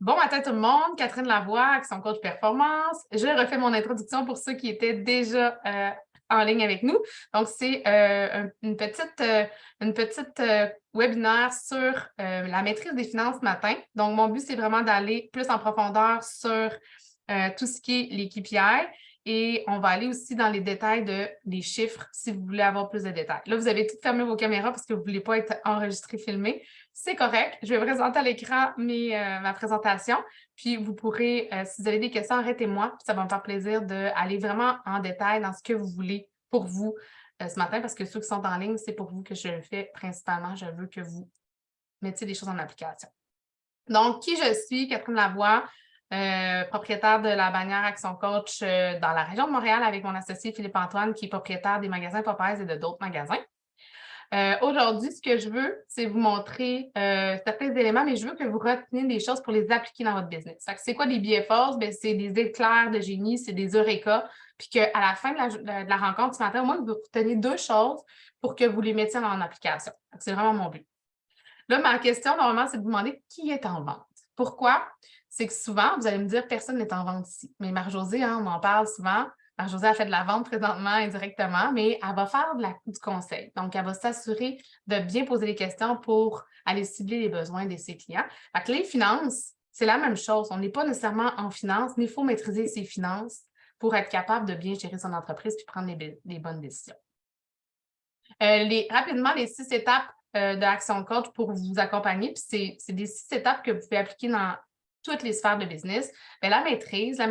Bon matin tout le monde, Catherine Lavoie, Action Coach Performance. Je refais mon introduction pour ceux qui étaient déjà en ligne avec nous. Donc, c'est une petite webinaire sur la maîtrise des finances ce matin. Donc, mon but, c'est vraiment d'aller plus en profondeur sur tout ce qui est les KPI et on va aller aussi dans les détails des chiffres si vous voulez avoir plus de détails. Là, vous avez tout fermé vos caméras parce que vous ne voulez pas être enregistré, filmé. C'est correct. Je vais présenter à l'écran ma présentation. Puis, vous pourrez, si vous avez des questions, arrêtez-moi. Puis ça va me faire plaisir d'aller vraiment en détail dans ce que vous voulez pour vous ce matin, parce que ceux qui sont en ligne, c'est pour vous que je le fais principalement. Je veux que vous mettiez des choses en application. Donc, qui je suis? Catherine Lavoie, propriétaire de la bannière Action Coach dans la région de Montréal avec mon associé Philippe-Antoine, qui est propriétaire des magasins Popeyes et de d'autres magasins. Aujourd'hui, ce que je veux, c'est vous montrer certains éléments, mais je veux que vous reteniez des choses pour les appliquer dans votre business. Fait que c'est quoi des billets force? Ben, c'est des éclairs de génie, c'est des eureka. Puis qu'à la fin de la rencontre ce matin, au moins, vous reteniez deux choses pour que vous les mettiez en application. C'est vraiment mon but. Là, ma question, normalement, c'est de vous demander qui est en vente. Pourquoi? C'est que souvent, vous allez me dire personne n'est en vente ici. Mais Marie-Josée, on en parle souvent. Marie-Josée a fait de la vente présentement indirectement, mais elle va faire du conseil. Donc, elle va s'assurer de bien poser les questions pour aller cibler les besoins de ses clients. Fait que les finances, c'est la même chose. On n'est pas nécessairement en finance, mais il faut maîtriser ses finances pour être capable de bien gérer son entreprise et prendre les bonnes décisions. Rapidement, les 6 étapes de Action Coach pour vous accompagner. Puis c'est des 6 étapes que vous pouvez appliquer dans toutes les sphères de business. Bien, la maîtrise,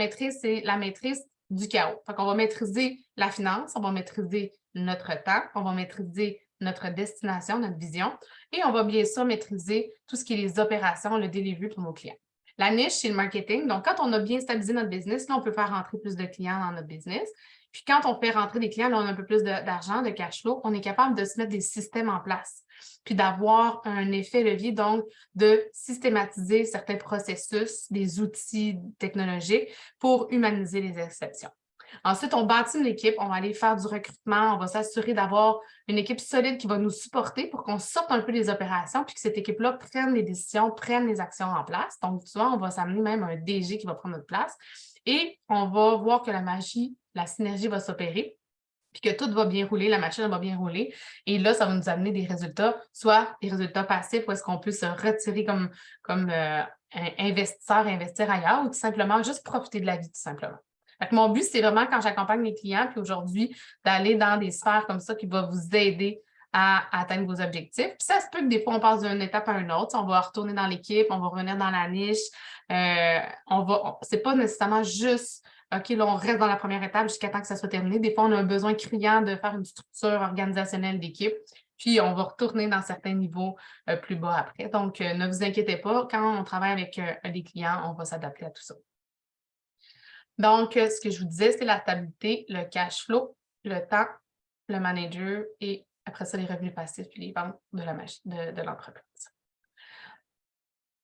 c'est la maîtrise du chaos. Fait qu'on va maîtriser la finance, on va maîtriser notre temps, on va maîtriser notre destination, notre vision, et on va bien sûr maîtriser tout ce qui est les opérations, le delivery pour nos clients. La niche, c'est le marketing. Donc, quand on a bien stabilisé notre business, là, on peut faire rentrer plus de clients dans notre business. Puis quand on fait rentrer des clients, là, on a un peu plus d'argent, de cash flow, on est capable de se mettre des systèmes en place, puis d'avoir un effet levier, donc de systématiser certains processus, des outils technologiques pour humaniser les exceptions. Ensuite, on bâtit une équipe, on va aller faire du recrutement, on va s'assurer d'avoir une équipe solide qui va nous supporter pour qu'on sorte un peu des opérations, puis que cette équipe-là prenne les décisions, prenne les actions en place. Donc, souvent, on va s'amener même un DG qui va prendre notre place et on va voir que la magie, la synergie va s'opérer, puis que tout va bien rouler, la machine va bien rouler. Et là, ça va nous amener des résultats, soit des résultats passifs où est-ce qu'on peut se retirer comme investisseur, investir ailleurs, ou tout simplement juste profiter de la vie, tout simplement. Fait que mon but, c'est vraiment quand j'accompagne mes clients, puis aujourd'hui, d'aller dans des sphères comme ça qui vont vous aider à atteindre vos objectifs. Puis ça se peut que des fois, on passe d'une étape à une autre. On va retourner dans l'équipe, on va revenir dans la niche. C'est pas nécessairement juste OK, là, on reste dans la première étape jusqu'à temps que ça soit terminé. Des fois, on a un besoin criant de faire une structure organisationnelle d'équipe, puis on va retourner dans certains niveaux plus bas après. Donc, ne vous inquiétez pas, quand on travaille avec des clients, on va s'adapter à tout ça. Donc, ce que je vous disais, c'est la stabilité, le cash flow, le temps, le manager et après ça, les revenus passifs puis les ventes de l'entreprise.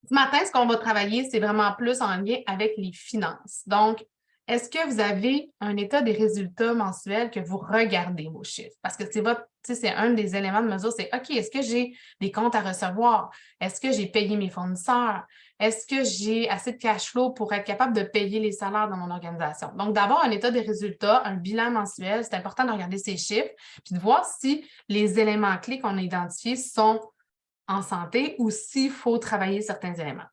Ce matin, ce qu'on va travailler, c'est vraiment plus en lien avec les finances. Donc, est-ce que vous avez un état des résultats mensuels que vous regardez vos chiffres? Parce que c'est un des éléments de mesure, c'est OK, est-ce que j'ai des comptes à recevoir? Est-ce que j'ai payé mes fournisseurs? Est-ce que j'ai assez de cash flow pour être capable de payer les salaires dans mon organisation? Donc, d'avoir un état des résultats, un bilan mensuel, c'est important de regarder ces chiffres puis de voir si les éléments clés qu'on a identifiés sont en santé ou s'il faut travailler certains éléments.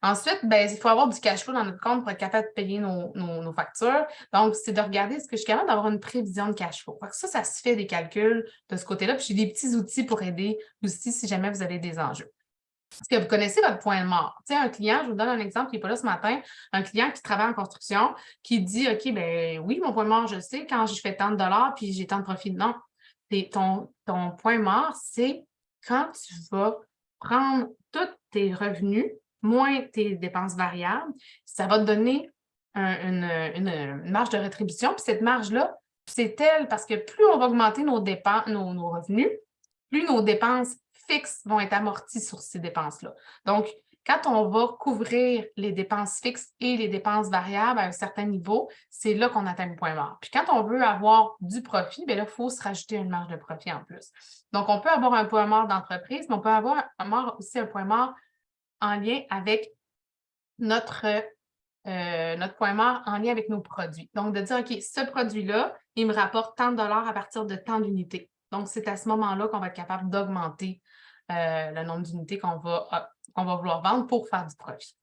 Ensuite, ben, il faut avoir du cash flow dans notre compte pour être capable de payer nos factures. Donc, c'est de regarder est-ce que je suis capable d'avoir une prévision de cash flow. Ça se fait des calculs de ce côté-là. Puis j'ai des petits outils pour aider aussi si jamais vous avez des enjeux. Est-ce que vous connaissez votre point mort? Tu sais, un client, je vous donne un exemple qui n'est pas là ce matin, un client qui travaille en construction, qui dit OK, ben oui, mon point mort, je sais, quand je fais tant de dollars puis j'ai tant de profit. Non. Ton point mort, c'est quand tu vas prendre tous tes revenus moins tes dépenses variables, ça va te donner une marge de rétribution. Puis cette marge-là, c'est telle parce que plus on va augmenter nos dépenses, nos revenus, plus nos dépenses fixes vont être amorties sur ces dépenses-là. Donc, quand on va couvrir les dépenses fixes et les dépenses variables à un certain niveau, c'est là qu'on atteint le point mort. Puis quand on veut avoir du profit, bien là, il faut se rajouter une marge de profit en plus. Donc, on peut avoir un point mort d'entreprise, mais on peut avoir aussi un point mort en lien avec notre, notre point mort en lien avec nos produits. Donc, de dire, OK, ce produit-là, il me rapporte tant de dollars à partir de tant d'unités. Donc, c'est à ce moment-là qu'on va être capable d'augmenter le nombre d'unités qu'on va vouloir vendre pour faire du profit.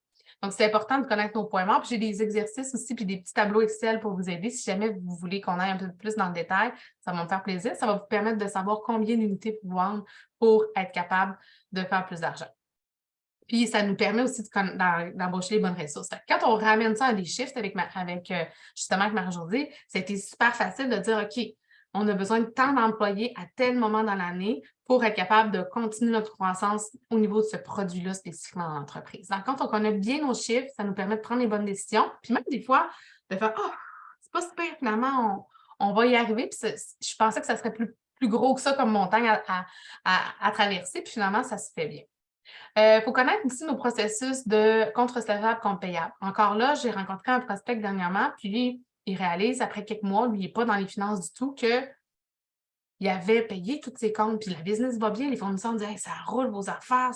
Donc, c'est important de connaître nos points morts. Puis j'ai des exercices aussi, puis des petits tableaux Excel pour vous aider. Si jamais vous voulez qu'on aille un peu plus dans le détail, ça va me faire plaisir. Ça va vous permettre de savoir combien d'unités vous vendre pour être capable de faire plus d'argent. Puis, ça nous permet aussi d'embaucher les bonnes ressources. Quand on ramène ça à des chiffres justement avec Marie-Josée, c'était super facile de dire, OK, on a besoin de tant d'employés à tel moment dans l'année pour être capable de continuer notre croissance au niveau de ce produit-là spécifiquement dans l'entreprise. Donc, quand on connaît bien nos chiffres, ça nous permet de prendre les bonnes décisions. Puis même des fois, de faire, oh, c'est pas super, finalement, on va y arriver. Puis je pensais que ça serait plus gros que ça comme montagne à traverser. Puis finalement, ça se fait bien. Il faut connaître aussi nos processus de compte recevable, compte payable. Encore là, j'ai rencontré un prospect dernièrement, puis il réalise après quelques mois, lui, il n'est pas dans les finances du tout, qu'il avait payé tous ses comptes, puis la business va bien, les fournisseurs disaient hey, ça roule vos affaires,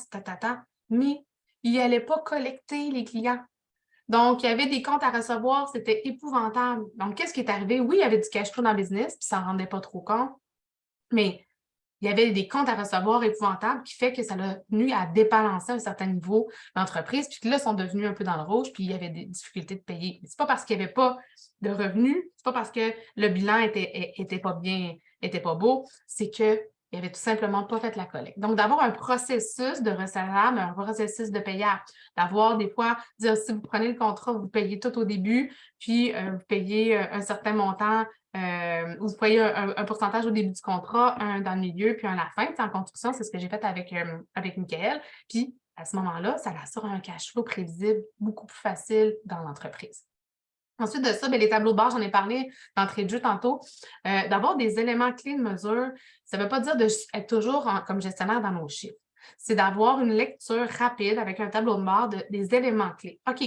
mais il n'allait pas collecter les clients. Donc, il y avait des comptes à recevoir, c'était épouvantable. Donc, qu'est-ce qui est arrivé? Oui, il y avait du cash flow dans le business, puis ça n'en rendait pas trop compte, mais il y avait des comptes à recevoir épouvantables qui fait que ça l'a tenu à débalancer à un certain niveau l'entreprise, puis que là, ils sont devenus un peu dans le rouge, puis il y avait des difficultés de payer. Ce n'est pas parce qu'il n'y avait pas de revenus, c'est pas parce que le bilan était pas bien, était pas beau, c'est qu'il n'avait tout simplement pas fait la collecte. Donc, d'avoir un processus de recevable, un processus de payable, d'avoir des fois, dire si vous prenez le contrat, vous payez tout au début, puis vous payez un certain montant vous payez un pourcentage au début du contrat, un dans le milieu, puis un à la fin. En construction, c'est ce que j'ai fait avec Michael. Puis, à ce moment-là, ça assure un cash flow prévisible beaucoup plus facile dans l'entreprise. Ensuite de ça, bien, les tableaux de bord, j'en ai parlé d'entrée de jeu tantôt. D'avoir des éléments clés de mesure, ça ne veut pas dire d'être toujours comme gestionnaire dans nos chiffres. C'est d'avoir une lecture rapide avec un tableau de bord des éléments clés. OK,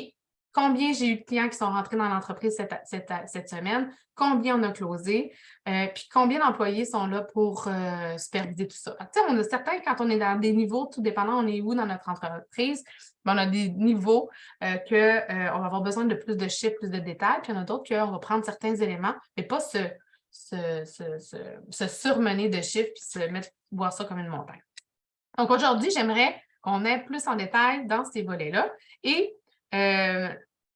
combien j'ai eu de clients qui sont rentrés dans l'entreprise cette semaine, combien on a closé, puis combien d'employés sont là pour superviser tout ça. On a certains, quand on est dans des niveaux, tout dépendant, on est où dans notre entreprise, on a des niveaux qu'on va avoir besoin de plus de chiffres, plus de détails, puis il y en a d'autres qu'on va prendre certains éléments, mais pas se surmener de chiffres puis se mettre voir ça comme une montagne. Donc aujourd'hui, j'aimerais qu'on aille plus en détail dans ces volets-là. Et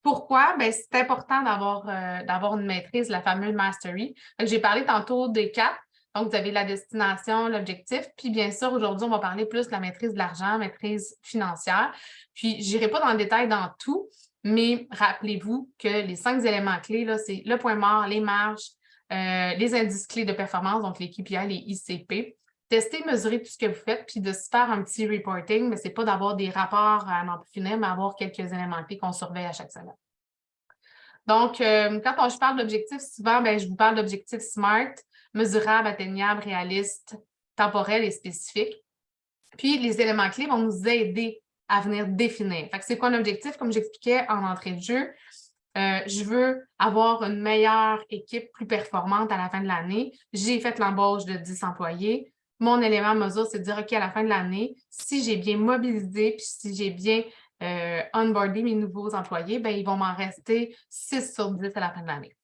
pourquoi? Bien, c'est important d'avoir une maîtrise, la fameuse mastery. J'ai parlé tantôt des 4. Donc, vous avez la destination, l'objectif. Puis, bien sûr, aujourd'hui, on va parler plus de la maîtrise de l'argent, maîtrise financière. Puis, je n'irai pas dans le détail dans tout, mais rappelez-vous que les 5 éléments clés, là, c'est le point mort, les marges, les indices clés de performance, donc les KPI, les ICP. Tester, mesurer tout ce que vous faites, puis de se faire un petit reporting, mais ce n'est pas d'avoir des rapports à n'en plus finir, mais avoir quelques éléments clés qu'on surveille à chaque semaine. Donc, quand je parle d'objectifs, souvent, bien, je vous parle d'objectifs SMART, mesurables, atteignables, réalistes, temporels et spécifiques. Puis, les éléments clés vont nous aider à venir définir. Fait que c'est quoi un objectif? Comme j'expliquais en entrée de jeu, je veux avoir une meilleure équipe plus performante à la fin de l'année. J'ai fait l'embauche de 10 employés. Mon élément mesure, c'est de dire, OK, à la fin de l'année, si j'ai bien mobilisé, puis si j'ai bien onboardé mes nouveaux employés, bien, ils vont m'en rester 6 sur 10 à la fin de l'année.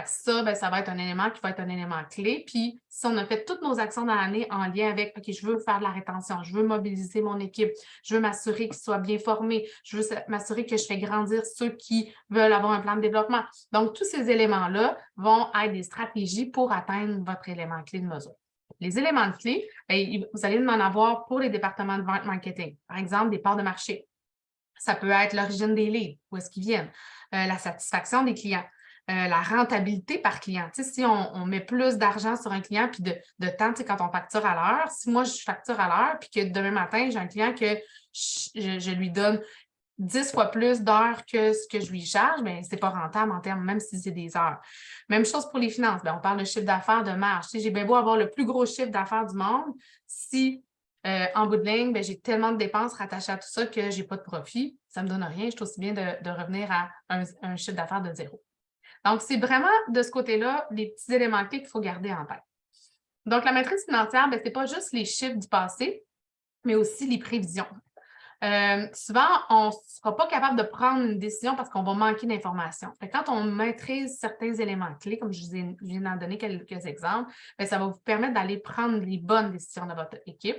Ça, bien, ça va être un élément qui va être un élément clé. Puis, si on a fait toutes nos actions dans l'année en lien avec, OK, je veux faire de la rétention, je veux mobiliser mon équipe, je veux m'assurer qu'ils soient bien formés, je veux m'assurer que je fais grandir ceux qui veulent avoir un plan de développement. Donc, tous ces éléments-là vont être des stratégies pour atteindre votre élément clé de mesure. Les éléments clés, bien, vous allez en avoir pour les départements de vente marketing. Par exemple, des parts de marché. Ça peut être l'origine des leads, où est-ce qu'ils viennent, la satisfaction des clients. La rentabilité par client. Si on met plus d'argent sur un client puis de temps, quand on facture à l'heure, si moi, je facture à l'heure puis que demain matin, j'ai un client que je lui donne 10 fois plus d'heures que ce que je lui charge, bien, ce n'est pas rentable en termes, même si c'est des heures. Même chose pour les finances. Bien, on parle de chiffre d'affaires, de marge. J'ai bien beau avoir le plus gros chiffre d'affaires du monde, si en bout de ligne, bien, j'ai tellement de dépenses rattachées à tout ça que je n'ai pas de profit, ça ne me donne rien. Je suis aussi bien de revenir à un chiffre d'affaires de zéro. Donc, c'est vraiment de ce côté-là, les petits éléments clés qu'il faut garder en tête. Donc, la maîtrise financière, ce n'est pas juste les chiffres du passé, mais aussi les prévisions. Souvent, on ne sera pas capable de prendre une décision parce qu'on va manquer d'informations. Quand on maîtrise certains éléments clés, comme je viens d'en donner quelques exemples, bien, ça va vous permettre d'aller prendre les bonnes décisions de votre équipe.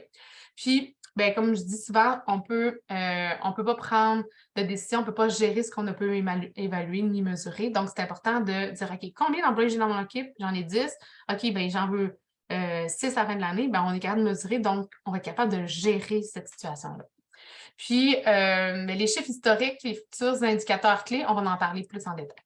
Puis, bien, comme je dis souvent, on peut pas prendre de décision, on ne peut pas gérer ce qu'on ne peut évaluer ni mesurer. Donc, c'est important de dire, OK, combien d'employés j'ai dans mon équipe? J'en ai 10. OK, bien, j'en veux 6 à la fin de l'année. Bien, on est capable de mesurer, donc on va être capable de gérer cette situation-là. Puis, les chiffres historiques, les futurs indicateurs clés, on va en parler plus en détail.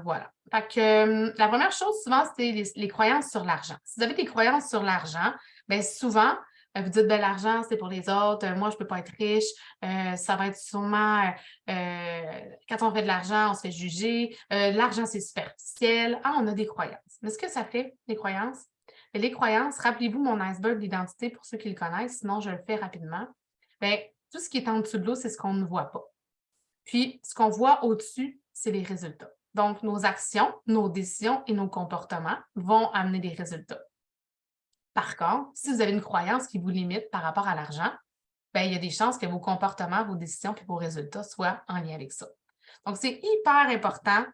Voilà. Fait que, la première chose, souvent, c'est les croyances sur l'argent. Si vous avez des croyances sur l'argent, bien souvent, vous dites, ben l'argent, c'est pour les autres, moi, je ne peux pas être riche, ça va être sûrement, quand on fait de l'argent, on se fait juger, l'argent, c'est superficiel. Ah, on a des croyances. Mais ce que ça fait, les croyances? Bien, les croyances, rappelez-vous mon iceberg d'identité pour ceux qui le connaissent, sinon je le fais rapidement. Bien, tout ce qui est en dessous de l'eau, c'est ce qu'on ne voit pas. Puis, ce qu'on voit au-dessus, c'est les résultats. Donc, nos actions, nos décisions et nos comportements vont amener des résultats. Par contre, si vous avez une croyance qui vous limite par rapport à l'argent, bien, il y a des chances que vos comportements, vos décisions et vos résultats soient en lien avec ça. Donc, c'est hyper important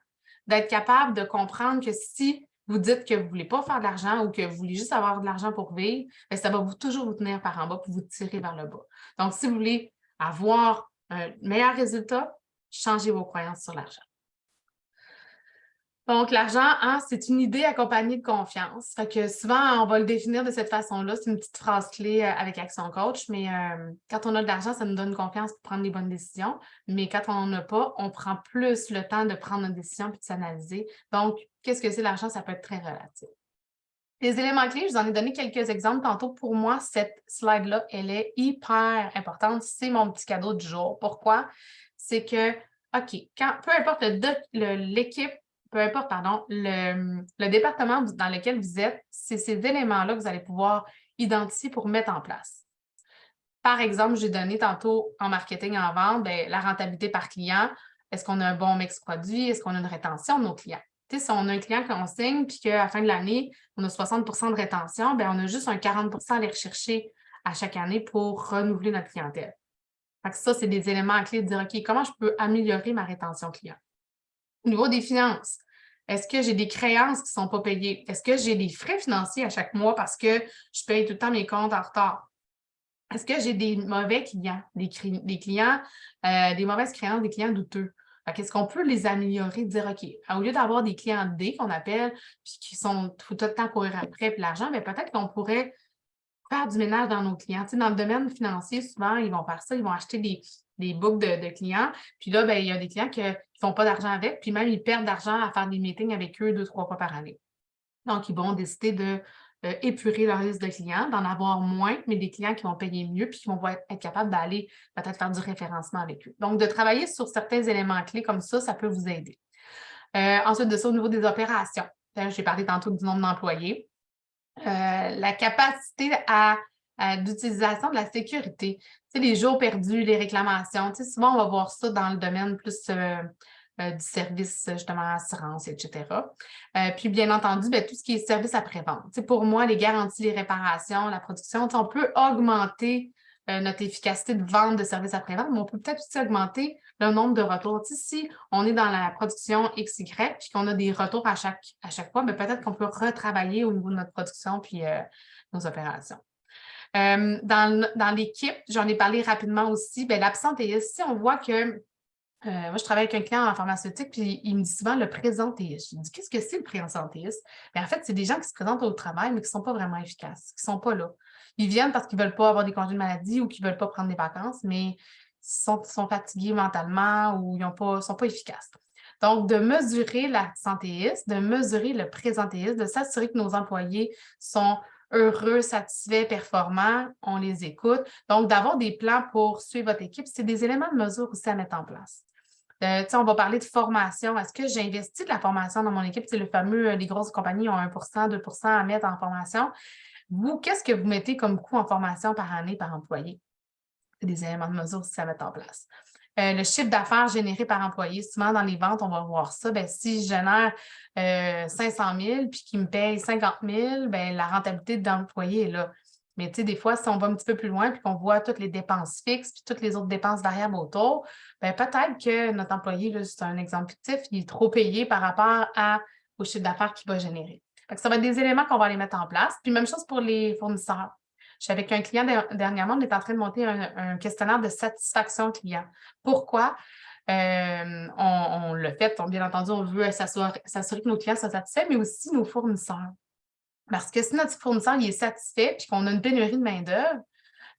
d'être capable de comprendre que si vous dites que vous ne voulez pas faire de l'argent ou que vous voulez juste avoir de l'argent pour vivre, bien, ça va toujours vous tenir par en bas pour vous tirer vers le bas. Donc, si vous voulez avoir un meilleur résultat, changez vos croyances sur l'argent. Donc, l'argent, hein, c'est une idée accompagnée de confiance. Fait que souvent, on va le définir de cette façon-là. C'est une petite phrase clé avec Action Coach, mais quand on a de l'argent, ça nous donne confiance pour prendre les bonnes décisions. Mais quand on n'en a pas, on prend plus le temps de prendre une décision puis de s'analyser. Donc, qu'est-ce que c'est l'argent? Ça peut être très relatif. Les éléments clés, je vous en ai donné quelques exemples tantôt. Pour moi, cette slide-là, elle est hyper importante. C'est mon petit cadeau du jour. Pourquoi? C'est que, OK, peu importe l'équipe, peu importe, pardon, le département dans lequel vous êtes, c'est ces éléments-là que vous allez pouvoir identifier pour mettre en place. Par exemple, j'ai donné tantôt en marketing, en vente, bien, la rentabilité par client. Est-ce qu'on a un bon mix produit? Est-ce qu'on a une rétention de nos clients? Tu sais, si on a un client qu'on signe puis qu'à la fin de l'année, on a 60 de rétention, bien, on a juste un 40 à aller rechercher à chaque année pour renouveler notre clientèle. Fait que ça, c'est des éléments clés de dire, OK, comment je peux améliorer ma rétention client? Au niveau des finances, est-ce que j'ai des créances qui ne sont pas payées? Est-ce que j'ai des frais financiers à chaque mois parce que je paye tout le temps mes comptes en retard? Est-ce que j'ai des mauvais clients, des clients, des mauvaises créances, des clients douteux? Est-ce qu'on peut les améliorer, dire, OK, au lieu d'avoir des clients D qu'on appelle, puis qui sont tout le temps courir après, puis l'argent, bien, peut-être qu'on pourrait faire du ménage dans nos clients. Tu sais, dans le domaine financier, souvent, ils vont faire ça, ils vont acheter des books de clients, puis là, bien, il y a des clients qui ne font pas d'argent avec, puis même, ils perdent d'argent à faire des meetings avec eux 2-3 fois par année. Donc, ils vont décider de épurer leur liste de clients, d'en avoir moins, mais des clients qui vont payer mieux puis qui vont être capables d'aller peut-être faire du référencement avec eux. Donc, de travailler sur certains éléments clés comme ça peut vous aider. Ensuite de ça, au niveau des opérations, j'ai parlé tantôt du nombre d'employés. La capacité d'utilisation de la sécurité. Tu sais, les jours perdus, les réclamations. Tu sais, souvent, on va voir ça dans le domaine plus du service, justement, assurance, etc. Puis, bien entendu, bien, tout ce qui est service après-vente. Tu sais, pour moi, les garanties, les réparations, la production, tu sais, on peut augmenter notre efficacité de vente de services après-vente, mais on peut peut-être aussi augmenter le nombre de retours. Tu sais, si on est dans la production XY puis qu'on a des retours à chaque fois, bien, peut-être qu'on peut retravailler au niveau de notre production puis nos opérations. Dans l'équipe, j'en ai parlé rapidement aussi, bien, l'absentéisme, si on voit que moi, je travaille avec un client en pharmaceutique, puis il me dit souvent le présentéisme. Je lui dis, qu'est-ce que c'est le présentéisme? Bien, en fait, c'est des gens qui se présentent au travail, mais qui ne sont pas vraiment efficaces, qui ne sont pas là. Ils viennent parce qu'ils ne veulent pas avoir des congés de maladie ou qu'ils ne veulent pas prendre des vacances, mais ils sont fatigués mentalement ou ils ne sont pas efficaces. Donc, de mesurer l'absentéisme, de mesurer le présentéisme, de s'assurer que nos employés sont heureux, satisfaits, performants, on les écoute. Donc, d'avoir des plans pour suivre votre équipe, c'est des éléments de mesure aussi à mettre en place. On va parler de formation. Est-ce que j'investis de la formation dans mon équipe? C'est le fameux, les grosses compagnies ont 1 2 à mettre en formation. Vous, qu'est-ce que vous mettez comme coût en formation par année, par employé? C'est des éléments de mesure aussi à mettre en place. Le chiffre d'affaires généré par employé, souvent dans les ventes, on va voir ça. Bien, si je génère 500 000 puis qu'il me paye 50 000, bien, la rentabilité d'employé est là. Mais tu sais, des fois, si on va un petit peu plus loin puis qu'on voit toutes les dépenses fixes puis toutes les autres dépenses variables autour, bien, peut-être que notre employé, là, c'est un exemple fictif, il est trop payé par rapport au chiffre d'affaires qu'il va générer. Fait que ça va être des éléments qu'on va aller mettre en place. Puis même chose pour les fournisseurs. Je suis avec un client dernièrement, on est en train de monter un questionnaire de satisfaction client. Pourquoi? On l'a fait, bien entendu, on veut s'assurer que nos clients soient satisfaits, mais aussi nos fournisseurs. Parce que si notre fournisseur il est satisfait puis qu'on a une pénurie de main-d'œuvre,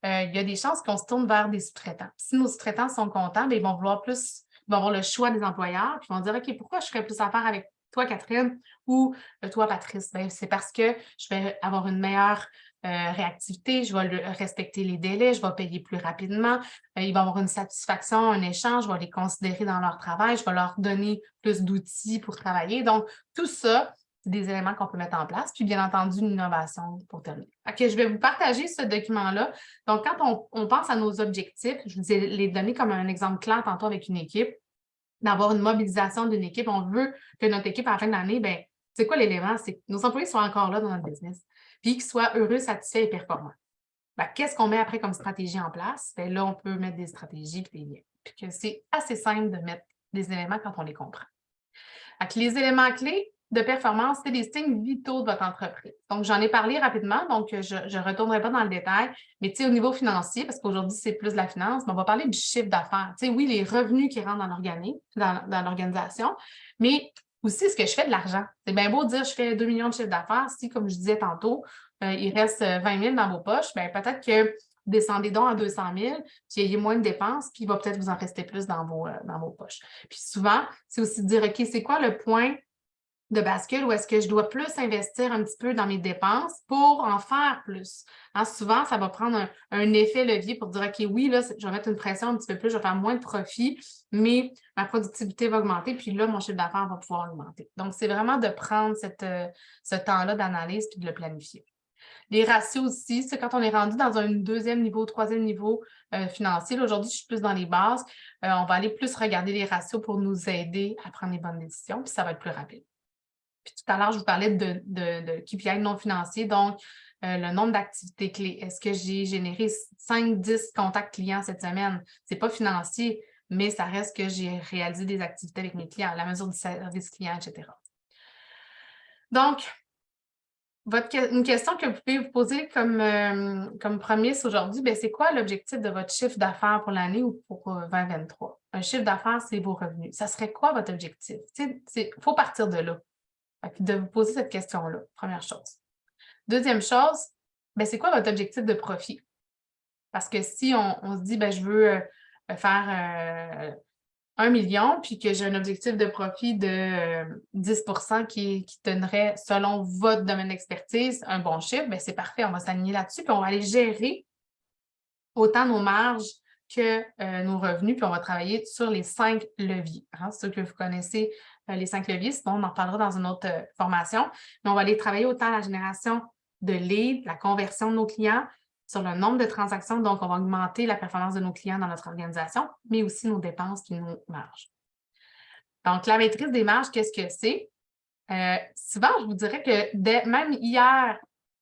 il y a des chances qu'on se tourne vers des sous-traitants. Si nos sous-traitants sont contents, bien, ils vont avoir le choix des employeurs, puis ils vont dire OK, pourquoi je ferais plus affaire avec toi, Catherine, ou toi, Patrice? Bien, c'est parce que je vais avoir une meilleure réactivité, je vais respecter les délais, je vais payer plus rapidement, ils vont avoir une satisfaction, un échange, je vais les considérer dans leur travail, je vais leur donner plus d'outils pour travailler. Donc, tout ça, c'est des éléments qu'on peut mettre en place. Puis, bien entendu, une innovation pour terminer. OK, je vais vous partager ce document-là. Donc, quand on pense à nos objectifs, je vous ai les donné comme un exemple clair tantôt avec une équipe, d'avoir une mobilisation d'une équipe. On veut que notre équipe, à la fin de l'année, bien, c'est quoi l'élément? C'est que nos employés soient encore là dans notre business, puis qu'ils soient heureux, satisfaits et performants. Bien, qu'est-ce qu'on met après comme stratégie en place? Bien, là, on peut mettre des stratégies et des liens. Puis que c'est assez simple de mettre des éléments quand on les comprend. Donc, les éléments clés de performance, c'est des signes vitaux de votre entreprise. Donc, j'en ai parlé rapidement, donc je ne retournerai pas dans le détail, mais tu sais, au niveau financier, parce qu'aujourd'hui, c'est plus de la finance, mais on va parler du chiffre d'affaires. Tu sais, oui, les revenus qui rentrent dans l'organisation, mais aussi, est-ce que je fais de l'argent? C'est bien beau de dire je fais 2 millions de chiffre d'affaires, si, comme je disais tantôt, il reste 20 000 dans vos poches, bien peut-être que descendez donc à 200 000, puis ayez moins de dépenses, puis il va peut-être vous en rester plus dans vos poches. Puis souvent, c'est aussi de dire, OK, c'est quoi le point de bascule où est-ce que je dois plus investir un petit peu dans mes dépenses pour en faire plus? Hein, souvent, ça va prendre un effet levier pour dire, OK, oui, là, je vais mettre une pression un petit peu plus, je vais faire moins de profit, mais ma productivité va augmenter, puis là, mon chiffre d'affaires va pouvoir augmenter. Donc, c'est vraiment de prendre ce temps-là d'analyse puis de le planifier. Les ratios aussi, c'est quand on est rendu dans un deuxième niveau, troisième niveau financier. Là, aujourd'hui, je suis plus dans les bases. On va aller plus regarder les ratios pour nous aider à prendre les bonnes décisions, puis ça va être plus rapide. Puis tout à l'heure, je vous parlais de KPI non financiers, donc le nombre d'activités clés. Est-ce que j'ai généré 5-10 contacts clients cette semaine? Ce n'est pas financier, mais ça reste que j'ai réalisé des activités avec mes clients, à la mesure du service client, etc. Donc, une question que vous pouvez vous poser comme prémisse aujourd'hui, c'est quoi l'objectif de votre chiffre d'affaires pour l'année ou pour 2023? Un chiffre d'affaires, c'est vos revenus. Ça serait quoi votre objectif? Il faut partir de là. De vous poser cette question-là, première chose. Deuxième chose, c'est quoi votre objectif de profit? Parce que si on se dit, je veux faire 1 million, puis que j'ai un objectif de profit de 10 qui donnerait, selon votre domaine d'expertise, un bon chiffre, c'est parfait, on va s'aligner là-dessus, puis on va aller gérer autant nos marges que nos revenus, puis on va travailler sur les 5 leviers. Hein, c'est sûr que vous connaissez les 5 leviers, sinon on en parlera dans une autre formation, mais on va aller travailler autant la génération de leads, la conversion de nos clients, sur le nombre de transactions, donc on va augmenter la performance de nos clients dans notre organisation, mais aussi nos dépenses et nos marges. Donc, la maîtrise des marges, qu'est-ce que c'est? Souvent, je vous dirais que même hier,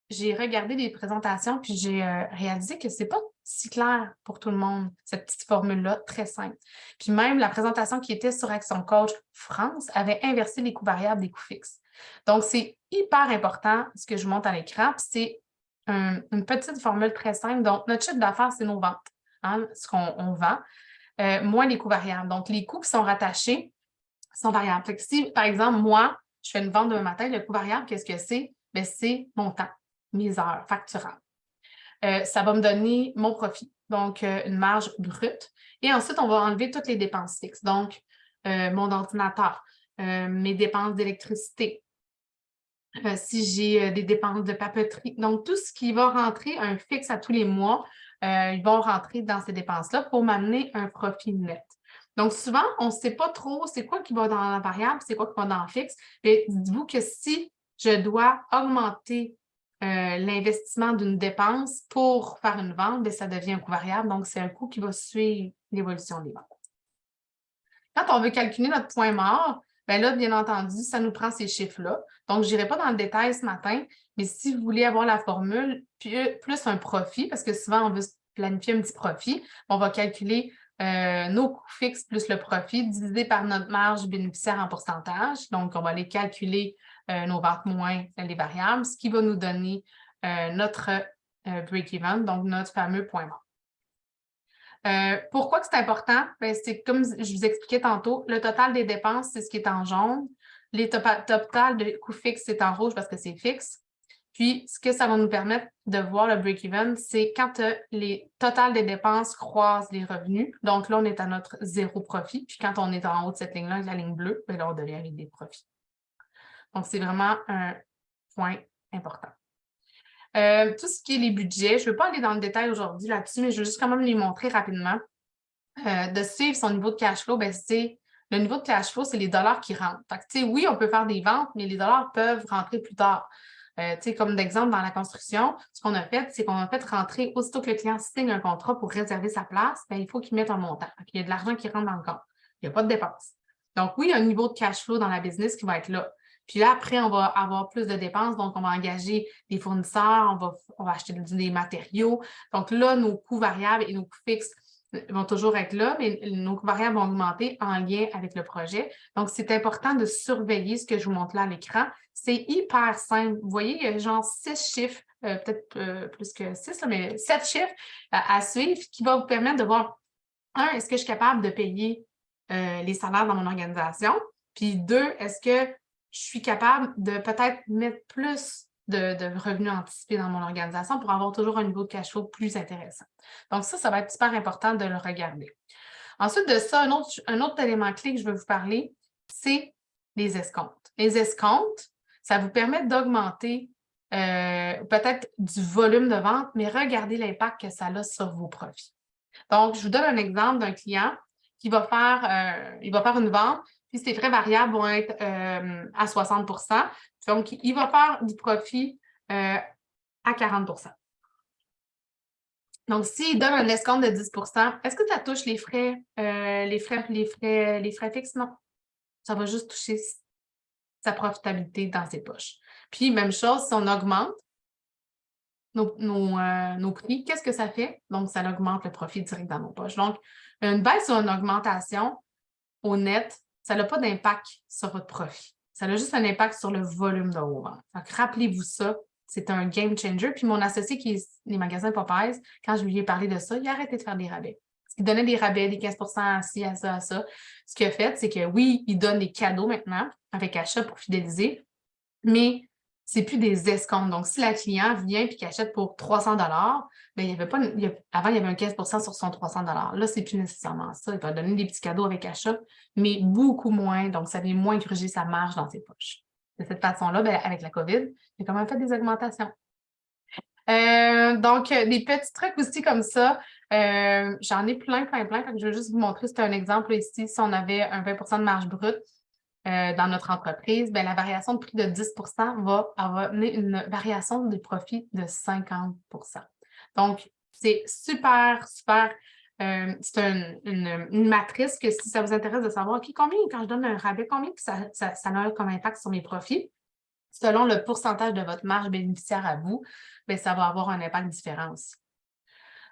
j'ai regardé des présentations puis j'ai réalisé que ce n'est pas si clair pour tout le monde, cette petite formule-là, très simple. Puis même la présentation qui était sur Action Coach France avait inversé les coûts variables des coûts fixes. Donc, c'est hyper important ce que je montre à l'écran. Puis c'est une petite formule très simple. Donc, notre chiffre d'affaires, c'est nos ventes, hein, ce qu'on vend, moins les coûts variables. Donc, les coûts qui sont rattachés sont variables. Fait que si, par exemple, moi, je fais une vente demain matin, le coût variable, qu'est-ce que c'est? C'est mon temps, mes heures facturables. Ça va me donner mon profit, donc une marge brute. Et ensuite, on va enlever toutes les dépenses fixes. Donc, mon ordinateur, mes dépenses d'électricité, si j'ai des dépenses de papeterie. Donc, tout ce qui va rentrer un fixe à tous les mois, ils vont rentrer dans ces dépenses-là pour m'amener un profit net. Donc, souvent, on ne sait pas trop c'est quoi qui va dans la variable, c'est quoi qui va dans le fixe. Mais dites-vous que si je dois augmenter l'investissement d'une dépense pour faire une vente, ça devient un coût variable. Donc, c'est un coût qui va suivre l'évolution des ventes. Quand on veut calculer notre point mort, bien là, bien entendu, ça nous prend ces chiffres-là. Donc, je n'irai pas dans le détail ce matin, mais si vous voulez avoir la formule, plus un profit, parce que souvent, on veut planifier un petit profit, on va calculer nos coûts fixes plus le profit divisé par notre marge bénéficiaire en pourcentage. Donc, on va aller calculer nos ventes moins les variables, ce qui va nous donner notre break-even, donc notre fameux point mort. Pourquoi que c'est important? Ben, c'est comme je vous expliquais tantôt, le total des dépenses, c'est ce qui est en jaune. Les total de coûts fixes, c'est en rouge parce que c'est fixe. Puis, ce que ça va nous permettre de voir le break-even, c'est quand les totales des dépenses croisent les revenus. Donc là, on est à notre zéro profit. Puis quand on est en haut de cette ligne-là, avec la ligne bleue, bien là, on devient avec des profits. Donc, c'est vraiment un point important. Tout ce qui est les budgets, je ne veux pas aller dans le détail aujourd'hui là-dessus, mais je veux juste quand même les montrer rapidement. De suivre son niveau de cash flow, ben, le niveau de cash flow, c'est les dollars qui rentrent. Fait que, oui, on peut faire des ventes, mais les dollars peuvent rentrer plus tard. Comme d'exemple, dans la construction, ce qu'on a fait, c'est qu'on a fait rentrer, aussitôt que le client signe un contrat pour réserver sa place, ben, il faut qu'il mette un montant. Il y a de l'argent qui rentre dans le compte. Il n'y a pas de dépenses. Donc, oui, il y a un niveau de cash flow dans la business qui va être là. Puis là, après, on va avoir plus de dépenses, donc on va engager des fournisseurs, on va acheter des matériaux. Donc là, nos coûts variables et nos coûts fixes vont toujours être là, mais nos coûts variables vont augmenter en lien avec le projet. Donc, c'est important de surveiller ce que je vous montre là à l'écran. C'est hyper simple. Vous voyez, il y a genre 6 chiffres, peut-être plus que 6, mais 7 chiffres à suivre qui vont vous permettre de voir, est-ce que je suis capable de payer les salaires dans mon organisation? Puis 2, est-ce que je suis capable de peut-être mettre plus de revenus anticipés dans mon organisation pour avoir toujours un niveau de cash flow plus intéressant. Donc ça va être super important de le regarder. Ensuite de ça, un autre élément clé que je veux vous parler, c'est les escomptes. Les escomptes, ça vous permet d'augmenter peut-être du volume de vente, mais regardez l'impact que ça a sur vos profits. Donc, je vous donne un exemple d'un client qui va faire, il va faire une vente, puis ses frais variables vont être à 60 %. Donc, il va faire du profit à 40 %. Donc, s'il donne un escompte de 10 % est-ce que ça touche les frais fixes? Non. Ça va juste toucher sa profitabilité dans ses poches. Puis, même chose, si on augmente nos prix, qu'est-ce que ça fait? Donc, ça augmente le profit direct dans nos poches. Donc, une baisse ou une augmentation au net, ça n'a pas d'impact sur votre profit. Ça a juste un impact sur le volume de vos ventes. Donc, rappelez-vous ça, c'est un game changer. Puis mon associé qui est les magasins Popeyes, quand je lui ai parlé de ça, il a arrêté de faire des rabais. Il donnait des rabais, des 15 % à ci, à ça, à ça. Ce qu'il a fait, c'est que oui, il donne des cadeaux maintenant avec achat pour fidéliser, mais c'est plus des escomptes. Donc, si la cliente vient et qu'elle achète pour 300 $, bien, avant, il y avait un 15 % sur son 300 $. Là, c'est plus nécessairement ça. Il va donner des petits cadeaux avec achat, mais beaucoup moins. Donc, ça vient moins gruger sa marge dans ses poches. De cette façon-là, bien, avec la COVID, il a quand même fait des augmentations. Donc, des petits trucs aussi comme ça. J'en ai plein. Je vais juste vous montrer, c'est un exemple ici. Si on avait un 20 % de marge brute, dans notre entreprise, bien, la variation de prix de 10 va amener une variation de profit de 50 %. Donc, c'est super. C'est une matrice que si ça vous intéresse de savoir, OK, combien, quand je donne un rabais, combien ça a comme impact sur mes profits, selon le pourcentage de votre marge bénéficiaire à vous, bien, ça va avoir un impact différent aussi.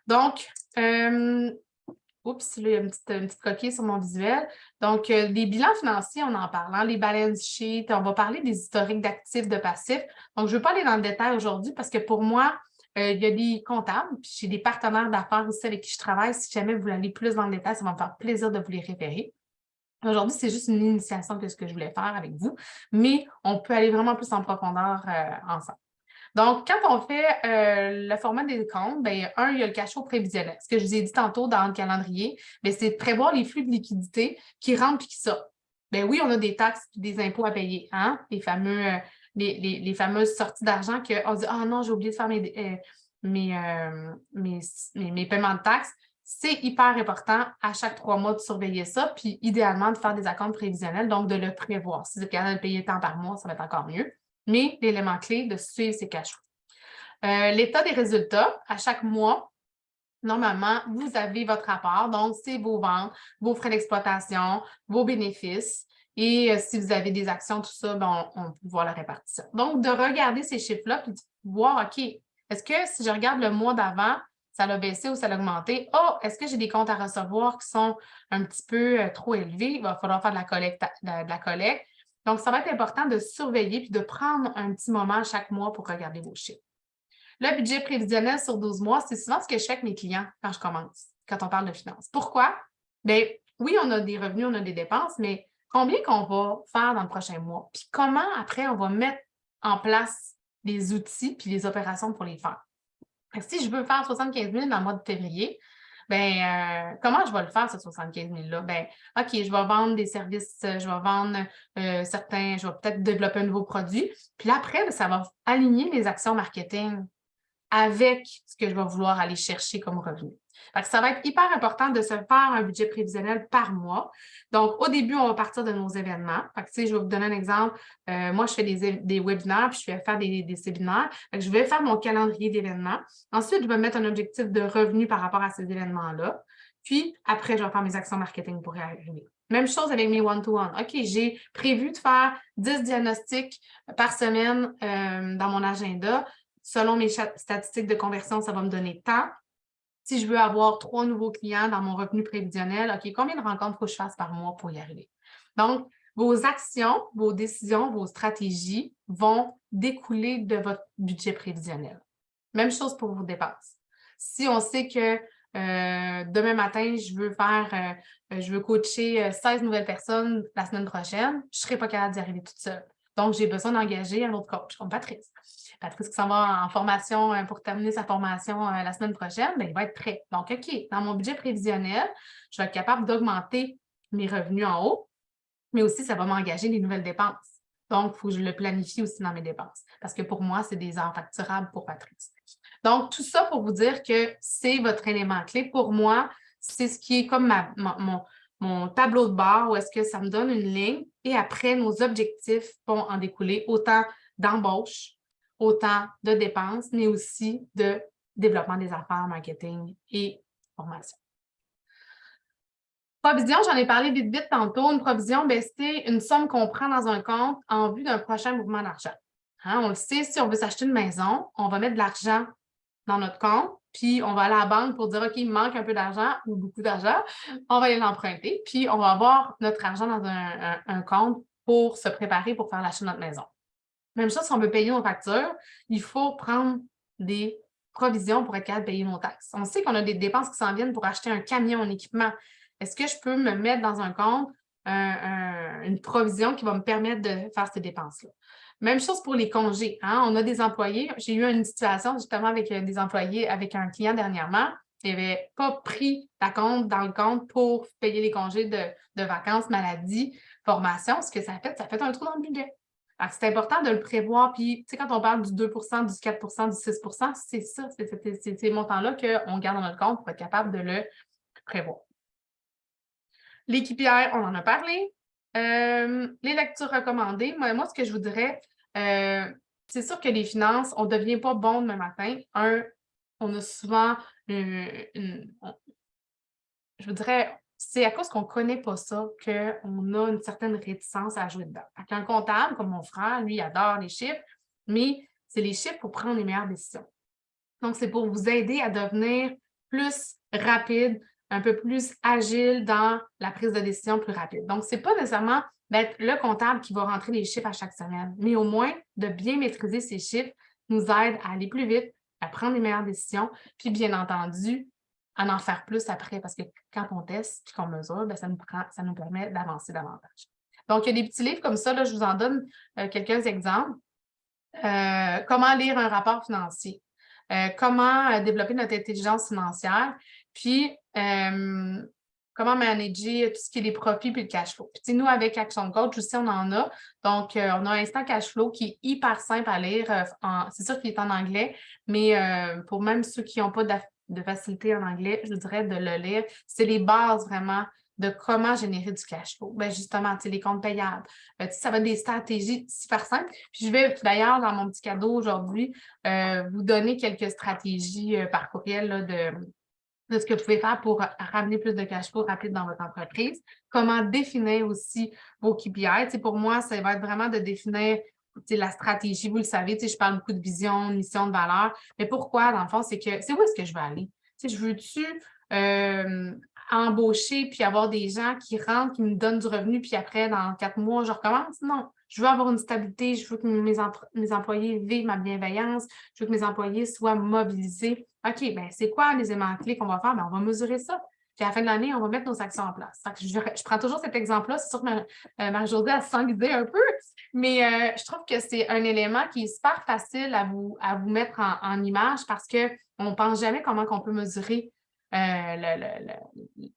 Donc, oups, là, il y a une petite coquille sur mon visuel. Donc, les bilans financiers, on en parle, les balance sheets, on va parler des historiques d'actifs, de passifs. Donc, je ne veux pas aller dans le détail aujourd'hui parce que pour moi, il y a des comptables, puis j'ai des partenaires d'affaires aussi avec qui je travaille. Si jamais vous voulez aller plus dans le détail, ça va me faire plaisir de vous les référer. Aujourd'hui, c'est juste une initiation de ce que je voulais faire avec vous, mais on peut aller vraiment plus en profondeur ensemble. Donc, quand on fait le format des comptes, bien, il y a le cash flow prévisionnel. Ce que je vous ai dit tantôt dans le calendrier, c'est de prévoir les flux de liquidité qui rentrent et qui sortent. Bien oui, on a des taxes et des impôts à payer, hein? Les fameuses sorties d'argent qu'on dit « Ah non, j'ai oublié de faire mes paiements de taxes ». C'est hyper important à chaque 3 mois de surveiller ça, puis idéalement de faire des acomptes prévisionnels, donc de le prévoir. Si vous êtes capable de le payer tant par mois, ça va être encore mieux. Mais l'élément clé de suivre ces cash flows. L'état des résultats, à chaque mois, normalement, vous avez votre rapport. Donc, c'est vos ventes, vos frais d'exploitation, vos bénéfices. Et si vous avez des actions, tout ça, ben, on peut voir la répartition. Donc, de regarder ces chiffres-là, puis de voir, OK, est-ce que si je regarde le mois d'avant, ça l'a baissé ou ça l'a augmenté? Oh, est-ce que j'ai des comptes à recevoir qui sont un petit peu trop élevés? Il va falloir faire de la collecte. De la collecte. Donc, ça va être important de surveiller puis de prendre un petit moment chaque mois pour regarder vos chiffres. Le budget prévisionnel sur 12 mois, c'est souvent ce que je fais avec mes clients quand je commence, quand on parle de finances. Pourquoi? Bien, oui, on a des revenus, on a des dépenses, mais combien qu'on va faire dans le prochain mois? Puis comment, après, on va mettre en place les outils puis les opérations pour les faire? Si je veux faire 75 000 dans le mois de février, bien, comment je vais le faire, ce 75 000-là? Bien, OK, je vais vendre des services, je vais vendre certains, je vais peut-être développer un nouveau produit. Puis là, après, bien, ça va aligner mes actions marketing avec ce que je vais vouloir aller chercher comme revenu. Fait que ça va être hyper important de se faire un budget prévisionnel par mois. Donc, au début, on va partir de nos événements. Fait que, je vais vous donner un exemple. Moi, je fais des webinaires, puis je vais faire des séminaires. Fait que je vais faire mon calendrier d'événements. Ensuite, je vais mettre un objectif de revenu par rapport à ces événements-là. Puis, après, je vais faire mes actions marketing pour y arriver. Même chose avec mes one-to-one. OK, j'ai prévu de faire 10 diagnostics par semaine dans mon agenda. Selon mes statistiques de conversion, ça va me donner tant. Si je veux avoir 3 nouveaux clients dans mon revenu prévisionnel, OK, combien de rencontres il faut que je fasse par mois pour y arriver? Donc, vos actions, vos décisions, vos stratégies vont découler de votre budget prévisionnel. Même chose pour vos dépenses. Si on sait que demain matin, je veux coacher 16 nouvelles personnes la semaine prochaine, je ne serai pas capable d'y arriver toute seule. Donc, j'ai besoin d'engager un autre coach, comme Patrice. Patrice qui s'en va en formation pour terminer sa formation la semaine prochaine, bien, il va être prêt. Donc, OK, dans mon budget prévisionnel, je vais être capable d'augmenter mes revenus en haut, mais aussi, ça va m'engager des nouvelles dépenses. Donc, il faut que je le planifie aussi dans mes dépenses. Parce que pour moi, c'est des heures facturables pour Patrice. Donc, tout ça pour vous dire que c'est votre élément clé. Pour moi, c'est ce qui est comme mon tableau de bord où est-ce que ça me donne une ligne et après, nos objectifs vont en découler autant d'embauche, autant de dépenses, mais aussi de développement des affaires, marketing et formation. Provision, j'en ai parlé vite, vite tantôt. Une provision, ben, c'est une somme qu'on prend dans un compte en vue d'un prochain mouvement d'argent. Hein, on le sait, si on veut s'acheter une maison, on va mettre de l'argent dans notre compte, puis on va aller à la banque pour dire, OK, il me manque un peu d'argent ou beaucoup d'argent, on va aller l'emprunter, puis on va avoir notre argent dans un compte pour se préparer pour faire l'achat de notre maison. Même chose, si on veut payer nos factures, il faut prendre des provisions pour être capable de payer nos taxes. On sait qu'on a des dépenses qui s'en viennent pour acheter un camion, un équipement. Est-ce que je peux me mettre dans un compte une provision qui va me permettre de faire ces dépenses-là? Même chose pour les congés. Hein? On a des employés. J'ai eu une situation justement avec des employés, avec un client dernièrement. Il n'avait pas pris la compte dans le compte pour payer les congés de vacances, maladie, formation. Ce que ça fait un trou dans le budget. Alors, c'est important de le prévoir. Puis, tu sais, quand on parle du 2 du 4 du 6 c'est ça, c'est ces montants-là qu'on garde dans notre compte pour être capable de le prévoir. L'équipière, on en a parlé. Les lectures recommandées, moi, ce que je vous dirais, c'est sûr que les finances, on ne devient pas bon demain matin. On a souvent je vous dirais, c'est à cause qu'on ne connaît pas ça qu'on a une certaine réticence à jouer dedans. Avec un comptable, comme mon frère, lui, il adore les chiffres, mais c'est les chiffres pour prendre les meilleures décisions. Donc, c'est pour vous aider à devenir plus rapide, un peu plus agile dans la prise de décision plus rapide. Donc, ce n'est pas nécessairement d'être le comptable qui va rentrer les chiffres à chaque semaine, mais au moins de bien maîtriser ces chiffres nous aide à aller plus vite, à prendre les meilleures décisions, puis bien entendu, à en faire plus après, parce que quand on teste et qu'on mesure, bien, ça nous permet d'avancer davantage. Donc, il y a des petits livres comme ça, là, je vous en donne quelques exemples. Comment lire un rapport financier? Comment développer notre intelligence financière? Puis, comment manager tout ce qui est les profits puis le cash flow. Puis, nous, avec Action Coach aussi, on en a. Donc, on a Instant Cash Flow qui est hyper simple à lire. C'est sûr qu'il est en anglais, mais pour même ceux qui n'ont pas de facilité en anglais, je vous dirais de le lire. C'est les bases vraiment de comment générer du cash flow. Bien, justement, les comptes payables. Ça va être des stratégies super simples. Puis je vais d'ailleurs, dans mon petit cadeau aujourd'hui, vous donner quelques stratégies par courriel là, de ce que vous pouvez faire pour ramener plus de cash flow rapide dans votre entreprise. Comment définir aussi vos KPI. Pour moi, ça va être vraiment de définir la stratégie. Vous le savez, je parle beaucoup de vision, de mission, de valeur. Mais pourquoi, dans le fond, c'est où est-ce que je veux aller? Je veux-tu embaucher puis avoir des gens qui rentrent, qui me donnent du revenu, puis après, dans 4 mois, je recommence? Non. Je veux avoir une stabilité, je veux que mes employés vivent ma bienveillance, je veux que mes employés soient mobilisés. OK, bien, c'est quoi les éléments clés qu'on va faire? Bien, on va mesurer ça. Puis à la fin de l'année, on va mettre nos actions en place. Je prends toujours cet exemple-là. C'est sûr que Marie-Josée a s'enliser un peu, mais je trouve que c'est un élément qui est super facile à vous mettre en image parce qu'on ne pense jamais comment on peut mesurer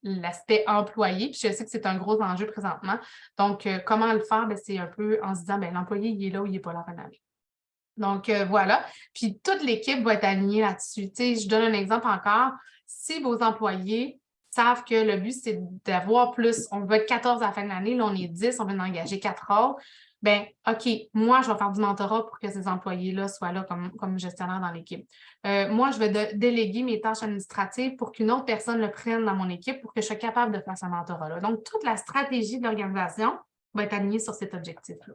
l'aspect employé. Puis je sais que c'est un gros enjeu présentement. Donc, comment le faire? Bien, c'est un peu en se disant, bien, l'employé, il est là ou il n'est pas là à la fin de l'année. Donc, voilà. Puis, toute l'équipe va être alignée là-dessus. Je donne un exemple encore. Si vos employés savent que le but, c'est d'avoir plus, on veut être 14 à la fin de l'année, là, on est 10, on veut en engager 4 autres, bien, OK, moi, je vais faire du mentorat pour que ces employés-là soient là comme gestionnaire dans l'équipe. Moi, je vais déléguer mes tâches administratives pour qu'une autre personne le prenne dans mon équipe pour que je sois capable de faire ce mentorat-là. Donc, toute la stratégie de l'organisation va être alignée sur cet objectif-là.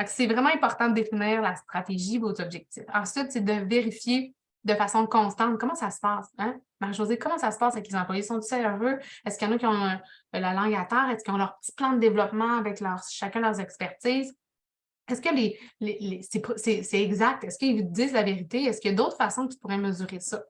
C'est vraiment important de définir la stratégie, vos objectifs. Ensuite, c'est de vérifier de façon constante comment ça se passe. Hein? Marie-Josée, comment ça se passe avec les employés? Sont-ils sérieux? Est-ce qu'il y en a qui ont la langue à terre? Est-ce qu'ils ont leur petit plan de développement avec chacun leurs expertises? Est-ce que c'est exact? Est-ce qu'ils vous disent la vérité? Est-ce qu'il y a d'autres façons que tu pourrais mesurer ça?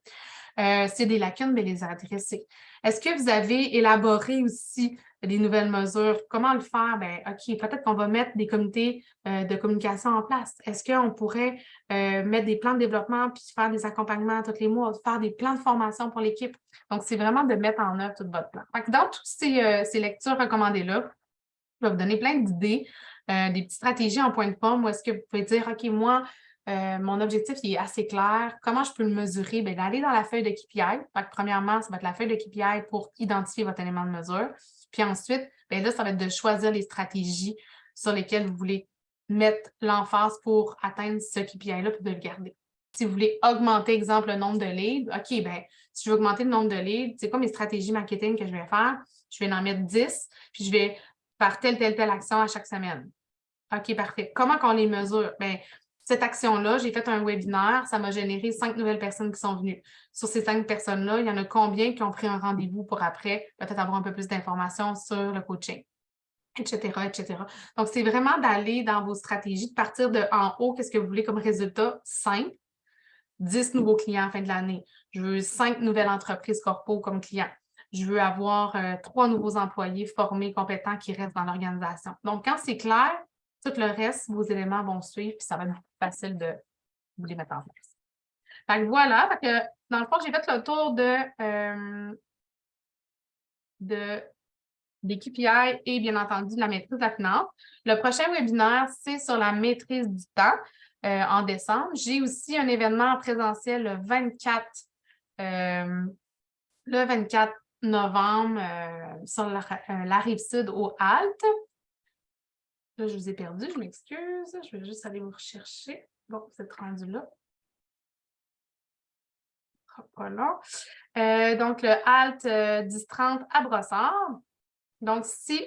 C'est des lacunes, mais les adresser. Est-ce que vous avez élaboré aussi des nouvelles mesures? Comment le faire? Bien, OK, peut-être qu'on va mettre des comités de communication en place. Est-ce qu'on pourrait mettre des plans de développement puis faire des accompagnements tous les mois, faire des plans de formation pour l'équipe? Donc, c'est vraiment de mettre en œuvre tout votre plan. Dans toutes ces lectures recommandées-là, je vais vous donner plein d'idées, des petites stratégies en point de forme où est-ce que vous pouvez dire, OK, moi, mon objectif il est assez clair. Comment je peux le mesurer? Bien, d'aller dans la feuille de KPI. Premièrement, ça va être la feuille de KPI pour identifier votre élément de mesure. Puis ensuite, bien là, ça va être de choisir les stratégies sur lesquelles vous voulez mettre l'emphase pour atteindre ce KPI-là puis de le garder. Si vous voulez augmenter, exemple, le nombre de leads, OK, bien, si je veux augmenter le nombre de leads, c'est quoi mes stratégies marketing que je vais faire? Je vais en mettre 10, puis je vais faire telle action à chaque semaine. OK, parfait. Comment qu'on les mesure? Bien, cette action-là, j'ai fait un webinaire, ça m'a généré 5 nouvelles personnes qui sont venues. Sur ces 5 personnes-là, il y en a combien qui ont pris un rendez-vous pour après peut-être avoir un peu plus d'informations sur le coaching, etc., etc. Donc, c'est vraiment d'aller dans vos stratégies, de partir de en haut, qu'est-ce que vous voulez comme résultat simple? 10 nouveaux clients à la fin de l'année. Je veux 5 nouvelles entreprises corpo comme clients. Je veux avoir 3 nouveaux employés formés, compétents qui restent dans l'organisation. Donc, quand c'est clair, tout le reste, vos éléments vont suivre, puis ça va être plus facile de vous les mettre en place. Fait que voilà, dans le fond, j'ai fait le tour des KPI et bien entendu de la maîtrise de la finance. Le prochain webinaire, c'est sur la maîtrise du temps en décembre. J'ai aussi un événement présentiel le 24 novembre sur la Rive-Sud au HALT. Là, je vous ai perdu, je m'excuse. Je vais juste aller vous rechercher. Bon, vous êtes rendu là. Pas long. Donc, le HALT 10-30 à Brossard. Donc, si...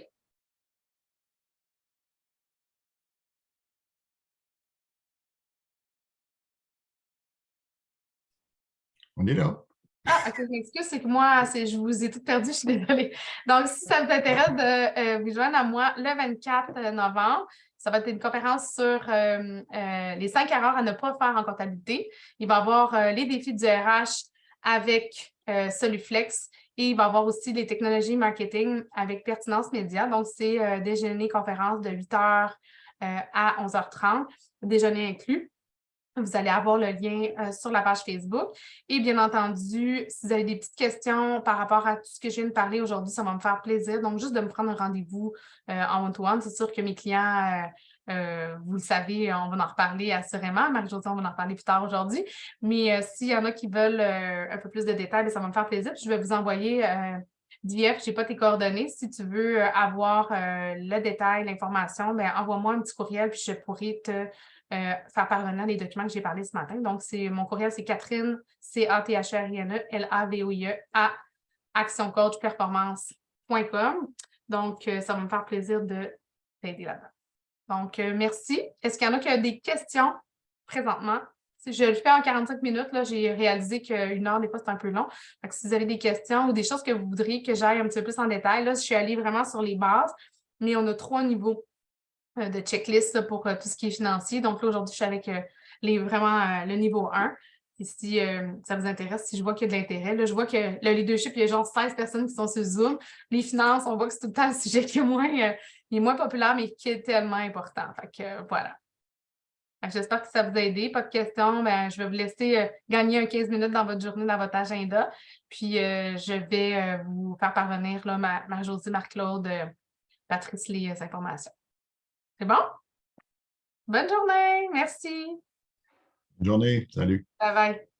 On est là. Ah, OK, je m'excuse, c'est que moi, je vous ai tout perdu, je suis désolée. Donc, si ça vous intéresse de vous joindre à moi le 24 novembre, ça va être une conférence sur les 5 erreurs à ne pas faire en comptabilité. Il va y avoir les défis du RH avec Soluflex et il va y avoir aussi les technologies marketing avec Pertinence Média. Donc, c'est déjeuner conférence de 8h à 11h30, déjeuner inclus. Vous allez avoir le lien sur la page Facebook. Et bien entendu, si vous avez des petites questions par rapport à tout ce que je viens de parler aujourd'hui, ça va me faire plaisir. Donc, juste de me prendre un rendez-vous en one-to-one. C'est sûr que mes clients, vous le savez, on va en reparler assurément. Marie-Josée, on va en reparler plus tard aujourd'hui. Mais s'il y en a qui veulent un peu plus de détails, ça va me faire plaisir. Puis je vais vous envoyer DF, je n'ai pas tes coordonnées. Si tu veux avoir le détail, l'information, envoie-moi un petit courriel, puis je pourrai te faire parvenir les documents que j'ai parlé ce matin. Donc, mon courriel, c'est Catherine, C-A-T-H-E-R-I-N-E, L-A-V-O-I-E, à actioncoachperformance.com. Donc, ça va me faire plaisir de t'aider là-dedans. Donc, merci. Est-ce qu'il y en a qui ont des questions présentement? Si je le fais en 45 minutes, là, j'ai réalisé qu'une heure, des fois, c'est un peu long. Donc, si vous avez des questions ou des choses que vous voudriez que j'aille un petit peu plus en détail, là, je suis allée vraiment sur les bases, mais on a 3 niveaux de checklist là, pour tout ce qui est financier. Donc, là, aujourd'hui, je suis avec vraiment le niveau 1. Et si ça vous intéresse, si je vois qu'il y a de l'intérêt, là, je vois que le leadership, il y a genre 16 personnes qui sont sur Zoom. Les finances, on voit que c'est tout le temps un sujet qui est moins populaire, mais qui est tellement important. Fait que voilà. J'espère que ça vous a aidé. Pas de questions, ben, je vais vous laisser gagner un 15 minutes dans votre journée, dans votre agenda. Puis, je vais vous faire parvenir là, ma Josie, Marc-Claude, Patrice, les informations. C'est bon? Bonne journée. Merci. Bonne journée. Salut. Bye bye.